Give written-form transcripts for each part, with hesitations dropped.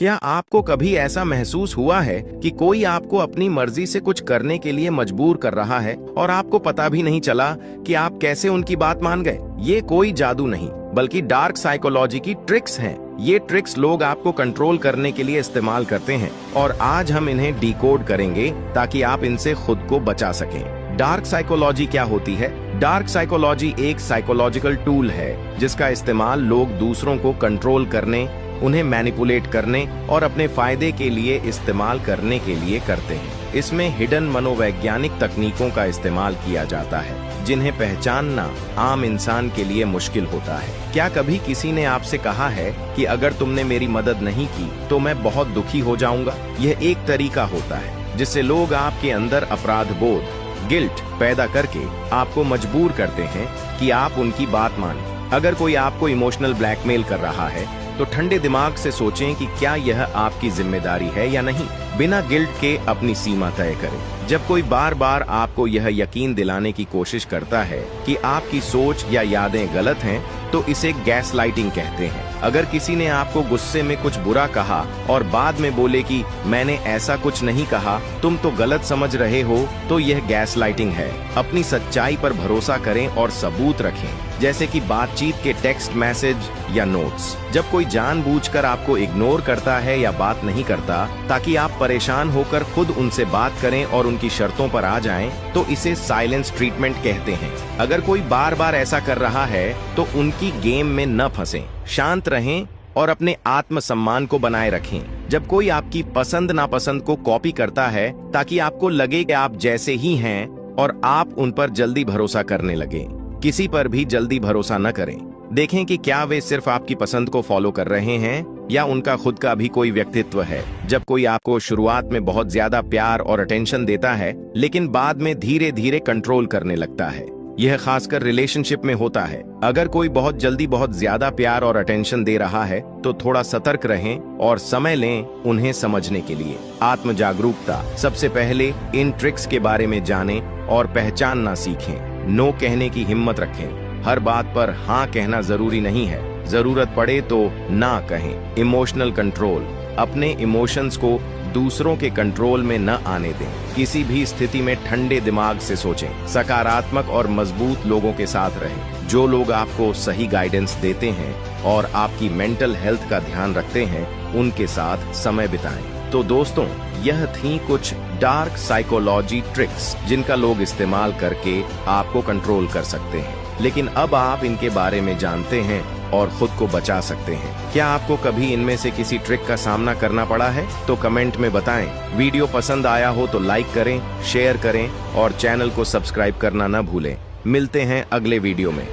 क्या आपको कभी ऐसा महसूस हुआ है कि कोई आपको अपनी मर्जी से कुछ करने के लिए मजबूर कर रहा है और आपको पता भी नहीं चला कि आप कैसे उनकी बात मान गए? ये कोई जादू नहीं, बल्कि डार्क साइकोलॉजी की ट्रिक्स हैं। ये ट्रिक्स लोग आपको कंट्रोल करने के लिए इस्तेमाल करते हैं और आज हम इन्हें डिकोड करेंगे ताकि आप इनसे खुद को बचा सकें। डार्क साइकोलॉजी क्या होती है? डार्क साइकोलॉजी एक साइकोलॉजिकल टूल है जिसका इस्तेमाल लोग दूसरों को कंट्रोल करने, उन्हें मैनिपुलेट करने और अपने फायदे के लिए इस्तेमाल करने के लिए करते हैं। इसमें हिडन मनोवैज्ञानिक तकनीकों का इस्तेमाल किया जाता है जिन्हें पहचानना आम इंसान के लिए मुश्किल होता है। क्या कभी किसी ने आपसे कहा है कि अगर तुमने मेरी मदद नहीं की तो मैं बहुत दुखी हो जाऊंगा? यह एक तरीका होता है जिससे लोग आपके अंदर अपराध बोध, गिल्ट पैदा करके आपको मजबूर करते हैं कि आप उनकी बात मानें। अगर कोई आपको इमोशनल ब्लैकमेल कर रहा है तो ठंडे दिमाग से सोचें कि क्या यह आपकी जिम्मेदारी है या नहीं। बिना गिल्ट के अपनी सीमा तय करें। जब कोई बार बार आपको यह यकीन दिलाने की कोशिश करता है कि आपकी सोच या यादें गलत हैं, तो इसे गैसलाइटिंग कहते हैं। अगर किसी ने आपको गुस्से में कुछ बुरा कहा और बाद में बोले कि मैंने ऐसा कुछ नहीं कहा, तुम तो गलत समझ रहे हो, तो यह गैसलाइटिंग है। अपनी सच्चाई पर भरोसा करें और सबूत रखें, जैसे कि बातचीत के टेक्स्ट मैसेज या नोट्स। जब कोई जानबूझकर आपको इग्नोर करता है या बात नहीं करता ताकि आप परेशान होकर खुद उनसे बात करें और उनकी शर्तों पर आ जाएं, तो इसे साइलेंस ट्रीटमेंट कहते हैं। अगर कोई बार बार ऐसा कर रहा है तो उनकी गेम में न फंसें, शांत रहें और अपने आत्मसम्मान को बनाए रखें। जब कोई आपकी पसंद नापसंद को कॉपी करता है ताकि आपको लगे कि आप जैसे ही हैं और आप उन पर जल्दी भरोसा करने लगे। किसी पर भी जल्दी भरोसा न करें। देखें कि क्या वे सिर्फ आपकी पसंद को फॉलो कर रहे हैं या उनका खुद का भी कोई व्यक्तित्व है। जब कोई आपको शुरुआत में बहुत ज्यादा प्यार और अटेंशन देता है लेकिन बाद में धीरे धीरे कंट्रोल करने लगता है, यह खासकर रिलेशनशिप में होता है। अगर कोई बहुत जल्दी बहुत ज्यादा प्यार और अटेंशन दे रहा है तो थोड़ा सतर्क रहें और समय लें उन्हें समझने के लिए। आत्म जागरूकता। सबसे पहले इन ट्रिक्स के बारे में जानें और पहचानना सीखें। नो कहने की हिम्मत रखें। हर बात पर हाँ कहना जरूरी नहीं है, जरूरत पड़े तो ना कहें। Emotional control. अपने इमोशंस को दूसरों के कंट्रोल में न आने दें। किसी भी स्थिति में ठंडे दिमाग से सोचें। सकारात्मक और मजबूत लोगों के साथ रहें, जो लोग आपको सही गाइडेंस देते हैं और आपकी मेंटल हेल्थ का ध्यान रखते हैं, उनके साथ समय बिताएं। तो दोस्तों, यह थी कुछ डार्क साइकोलॉजी ट्रिक्स जिनका लोग इस्तेमाल करके आपको कंट्रोल कर सकते हैं। लेकिन अब आप इनके बारे में जानते हैं और खुद को बचा सकते हैं। क्या आपको कभी इनमें से किसी ट्रिक का सामना करना पड़ा है? तो कमेंट में बताएं। वीडियो पसंद आया हो तो लाइक करें, शेयर करें और चैनल को सब्सक्राइब करना न भूलें। मिलते हैं अगले वीडियो में।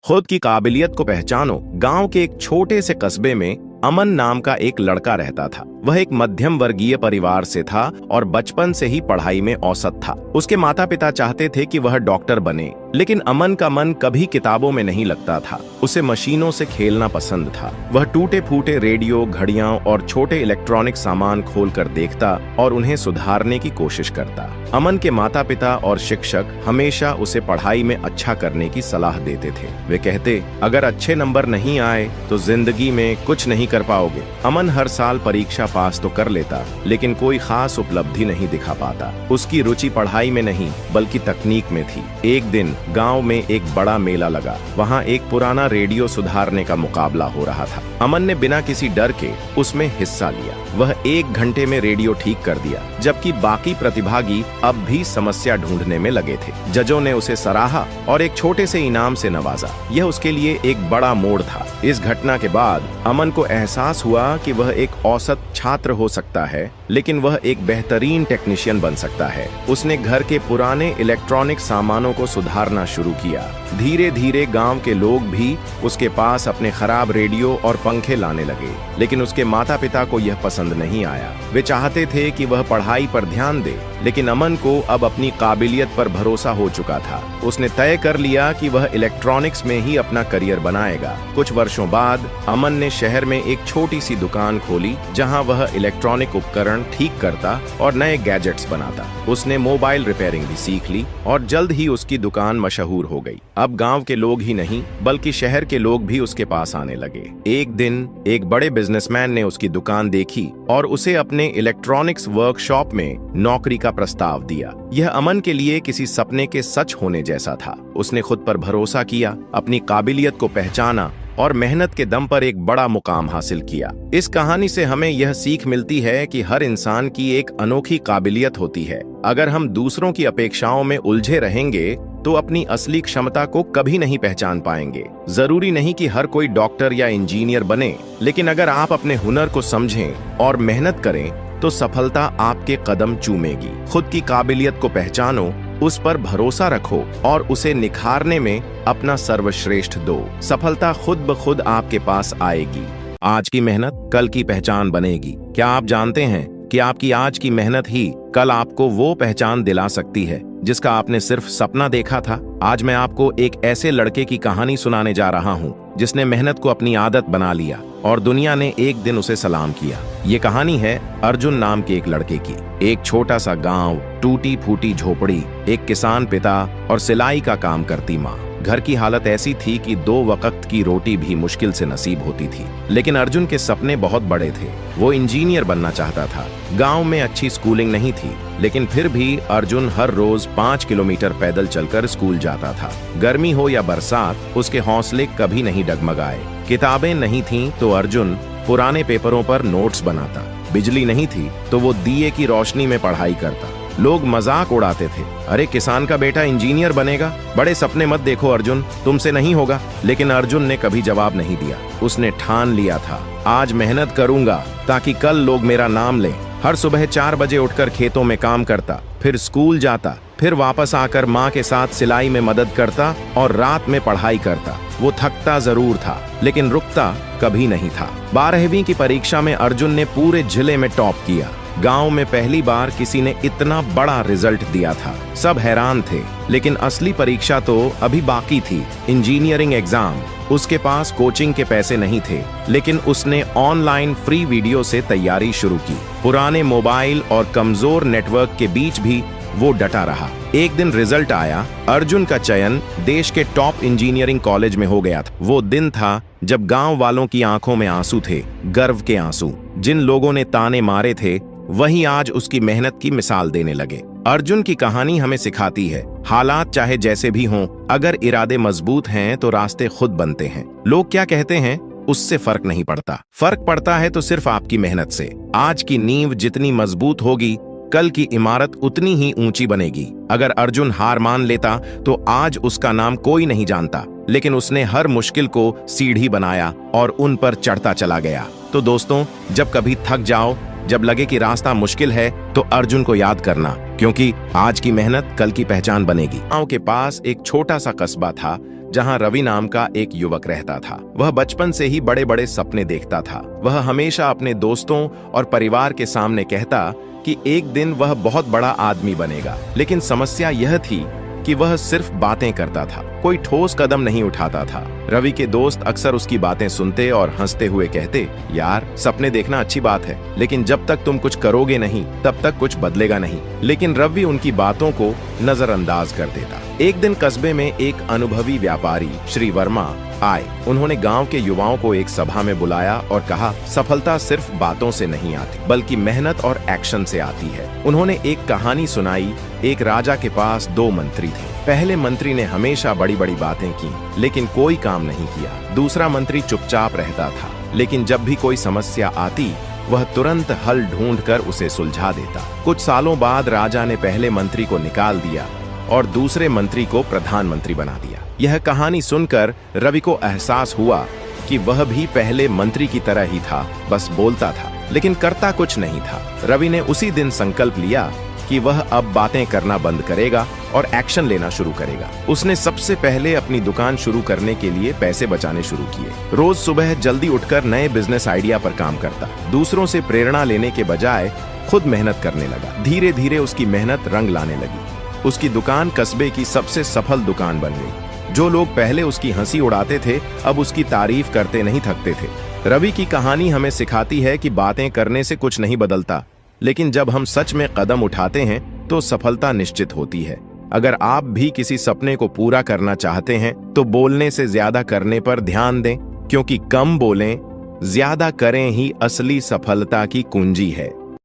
खुद की काबिलियत को पहचानो। गांव के एक छोटे से कस्बे में अमन नाम का एक लड़का रहता था। वह एक मध्यम वर्गीय परिवार से था और बचपन से ही पढ़ाई में औसत था। उसके माता पिता चाहते थे कि वह डॉक्टर बने, लेकिन अमन का मन कभी किताबों में नहीं लगता था। उसे मशीनों से खेलना पसंद था। वह टूटे फूटे रेडियो, घड़ियां और छोटे इलेक्ट्रॉनिक सामान खोलकर देखता और उन्हें सुधारने की कोशिश करता। अमन के माता पिता और शिक्षक हमेशा उसे पढ़ाई में अच्छा करने की सलाह देते थे। वे कहते, अगर अच्छे नंबर नहीं आए तो जिंदगी में कुछ नहीं कर पाओगे। अमन हर साल परीक्षा पास तो कर लेता, लेकिन कोई खास उपलब्धि नहीं दिखा पाता। उसकी रुचि पढ़ाई में नहीं बल्कि तकनीक में थी। एक दिन गांव में एक बड़ा मेला लगा। वहां एक पुराना रेडियो सुधारने का मुकाबला हो रहा था। अमन ने बिना किसी डर के उसमें हिस्सा लिया। वह 1 घंटे में रेडियो ठीक कर दिया, जबकि बाकी प्रतिभागी अब भी समस्या ढूंढने में लगे थे। जजों ने उसे सराहा और एक छोटे से इनाम से नवाजा। यह उसके लिए एक बड़ा मोड़ था। इस घटना के बाद अमन को एहसास हुआ कि वह एक औसत छात्र हो सकता है, लेकिन वह एक बेहतरीन टेक्नीशियन बन सकता है। उसने घर के पुराने इलेक्ट्रॉनिक सामानों को सुधारना शुरू किया। धीरे धीरे गांव के लोग भी उसके पास अपने खराब रेडियो और पंखे लाने लगे, लेकिन उसके माता पिता को यह पसंद नहीं आया। वे चाहते थे कि वह पढ़ाई पर ध्यान दे, लेकिन अमन को अब अपनी काबिलियत पर भरोसा हो चुका था। उसने तय कर लिया कि वह इलेक्ट्रॉनिक्स में ही अपना करियर बनाएगा। कुछ वर्षों वर्षों बाद अमन ने शहर में एक छोटी सी दुकान खोली जहां वह इलेक्ट्रॉनिक उपकरण ठीक करता और नए गैजेट्स बनाता। उसने मोबाइल रिपेयरिंग भी सीख ली और जल्द ही उसकी दुकान मशहूर हो गई। अब गांव के लोग ही नहीं बल्कि शहर के लोग भी उसके पास आने लगे। एक दिन एक बड़े बिजनेसमैन ने उसकी दुकान देखी और उसे अपने इलेक्ट्रॉनिक्स वर्कशॉप में नौकरी का प्रस्ताव दिया। यह अमन के लिए किसी सपने के सच होने जैसा था। उसने खुद पर भरोसा किया, अपनी काबिलियत को पहचाना और मेहनत के दम पर एक बड़ा मुकाम हासिल किया। इस कहानी से हमें यह सीख मिलती है कि हर इंसान की एक अनोखी काबिलियत होती है। अगर हम दूसरों की अपेक्षाओं में उलझे रहेंगे तो अपनी असली क्षमता को कभी नहीं पहचान पाएंगे। जरूरी नहीं कि हर कोई डॉक्टर या इंजीनियर बने, लेकिन अगर आप अपने हुनर को समझें और मेहनत करें तो सफलता आपके कदम चूमेगी। खुद की काबिलियत को पहचानो, उस पर भरोसा रखो और उसे निखारने में अपना सर्वश्रेष्ठ दो। सफलता खुद ब खुद आपके पास आएगी। आज की मेहनत कल की पहचान बनेगी। क्या आप जानते हैं कि आपकी आज की मेहनत ही कल आपको वो पहचान दिला सकती है जिसका आपने सिर्फ सपना देखा था? आज मैं आपको एक ऐसे लड़के की कहानी सुनाने जा रहा हूँ जिसने मेहनत को अपनी आदत बना लिया और दुनिया ने एक दिन उसे सलाम किया। ये कहानी है अर्जुन नाम के एक लड़के की। एक छोटा सा गांव, टूटी फूटी झोपड़ी, एक किसान पिता और सिलाई का काम करती माँ। घर की हालत ऐसी थी कि 2 वक्त की रोटी भी मुश्किल से नसीब होती थी। लेकिन अर्जुन के सपने बहुत बड़े थे। वो इंजीनियर बनना चाहता था। गांव में अच्छी स्कूलिंग नहीं थी, लेकिन फिर भी अर्जुन हर रोज 5 किलोमीटर पैदल चलकर स्कूल जाता था। गर्मी हो या बरसात, उसके हौसले कभी नहीं डगमगाए। किताबें नहीं थीं तो अर्जुन पुराने पेपरों पर नोट्स बनाता। बिजली नहीं थी तो वो दिए की रोशनी में पढ़ाई करता। लोग मजाक उड़ाते थे, अरे किसान का बेटा इंजीनियर बनेगा, बड़े सपने मत देखो अर्जुन, तुमसे नहीं होगा। लेकिन अर्जुन ने कभी जवाब नहीं दिया। उसने ठान लिया था, आज मेहनत करूंगा ताकि कल लोग मेरा नाम लें। हर सुबह 4 बजे उठकर खेतों में काम करता, फिर स्कूल जाता, फिर वापस आकर माँ के साथ सिलाई में मदद करता और रात में पढ़ाई करता। वो थकता जरूर था लेकिन रुकता कभी नहीं था। 12वीं की परीक्षा में अर्जुन ने पूरे जिले में टॉप किया। गांव में पहली बार किसी ने इतना बड़ा रिजल्ट दिया था। सब हैरान थे, लेकिन असली परीक्षा तो अभी बाकी थी, इंजीनियरिंग एग्जाम। उसके पास कोचिंग के पैसे नहीं थे, लेकिन उसने ऑनलाइन फ्री वीडियो से तैयारी शुरू की। पुराने मोबाइल और कमजोर नेटवर्क के बीच भी वो डटा रहा। एक दिन रिजल्ट आया, अर्जुन का चयन देश के टॉप इंजीनियरिंग कॉलेज में हो गया था। वो दिन था जब गांव वालों की आंखों में आंसू थे, गर्व के आंसू। जिन लोगों ने ताने मारे थे वही आज उसकी मेहनत की मिसाल देने लगे। अर्जुन की कहानी हमें सिखाती है, हालात चाहे जैसे भी हों, अगर इरादे मजबूत हैं तो रास्ते खुद बनते हैं। लोग क्या कहते हैं उससे फर्क नहीं पड़ता। फर्क पड़ता है तो सिर्फ आपकी मेहनत से। आज की नींव जितनी मजबूत होगी, कल की इमारत उतनी ही ऊंची बनेगी। अगर अर्जुन हार मान लेता तो आज उसका नाम कोई नहीं जानता, लेकिन उसने हर मुश्किल को सीढ़ी बनाया और उन पर चढ़ता चला गया। तो दोस्तों, जब कभी थक जाओ, जब लगे कि रास्ता मुश्किल है, तो अर्जुन को याद करना, क्योंकि आज की मेहनत कल की पहचान बनेगी। गांव के पास एक छोटा सा कस्बा था जहां रवि नाम का एक युवक रहता था। वह बचपन से ही बड़े बड़े सपने देखता था। वह हमेशा अपने दोस्तों और परिवार के सामने कहता कि एक दिन वह बहुत बड़ा आदमी बनेगा। लेकिन समस्या यह थी कि वह सिर्फ बातें करता था, कोई ठोस कदम नहीं उठाता था। रवि के दोस्त अक्सर उसकी बातें सुनते और हंसते हुए कहते, यार सपने देखना अच्छी बात है, लेकिन जब तक तुम कुछ करोगे नहीं तब तक कुछ बदलेगा नहीं। लेकिन रवि उनकी बातों को नजरअंदाज कर देता। एक दिन कस्बे में एक अनुभवी व्यापारी श्री वर्मा आए। उन्होंने गांव के युवाओं को एक सभा में बुलाया और कहा, सफलता सिर्फ बातों से नहीं आती, बल्कि मेहनत और एक्शन से आती है। उन्होंने एक कहानी सुनाई। एक राजा के पास 2 मंत्री थे। पहले मंत्री ने हमेशा बड़ी बड़ी बातें की, लेकिन कोई काम नहीं किया। दूसरा मंत्री चुपचाप रहता था, लेकिन जब भी कोई समस्या आती वह तुरंत हल ढूंढकर उसे सुलझा देता। कुछ सालों बाद राजा ने पहले मंत्री को निकाल दिया और दूसरे मंत्री को प्रधानमंत्री बना दिया। यह कहानी सुनकर रवि को एहसास हुआ कि वह भी पहले मंत्री की तरह ही था, बस बोलता था लेकिन करता कुछ नहीं था। रवि ने उसी दिन संकल्प लिया कि वह अब बातें करना बंद करेगा और एक्शन लेना शुरू करेगा। उसने सबसे पहले अपनी दुकान शुरू करने के लिए पैसे बचाने शुरू किए। रोज सुबह जल्दी उठकर नए बिजनेस आइडिया पर काम करता। दूसरों से प्रेरणा लेने के बजाय खुद मेहनत करने लगा। धीरे धीरे उसकी मेहनत रंग लाने लगी। उसकी दुकान कस्बे की सबसे सफल दुकान बन गई। जो लोग पहले उसकी हंसी उड़ाते थे अब उसकी तारीफ करते नहीं थकते थे। रवि की कहानी हमें सिखाती है कि बातें करने से कुछ नहीं बदलता, लेकिन जब हम सच में कदम उठाते हैं तो सफलता निश्चित होती है। अगर आप भी किसी सपने को पूरा करना चाहते हैं तो बोलने से ज्यादा करने पर ध्यान दें, क्योंकि कम बोलें ज्यादा करें ही असली सफलता की कुंजी है।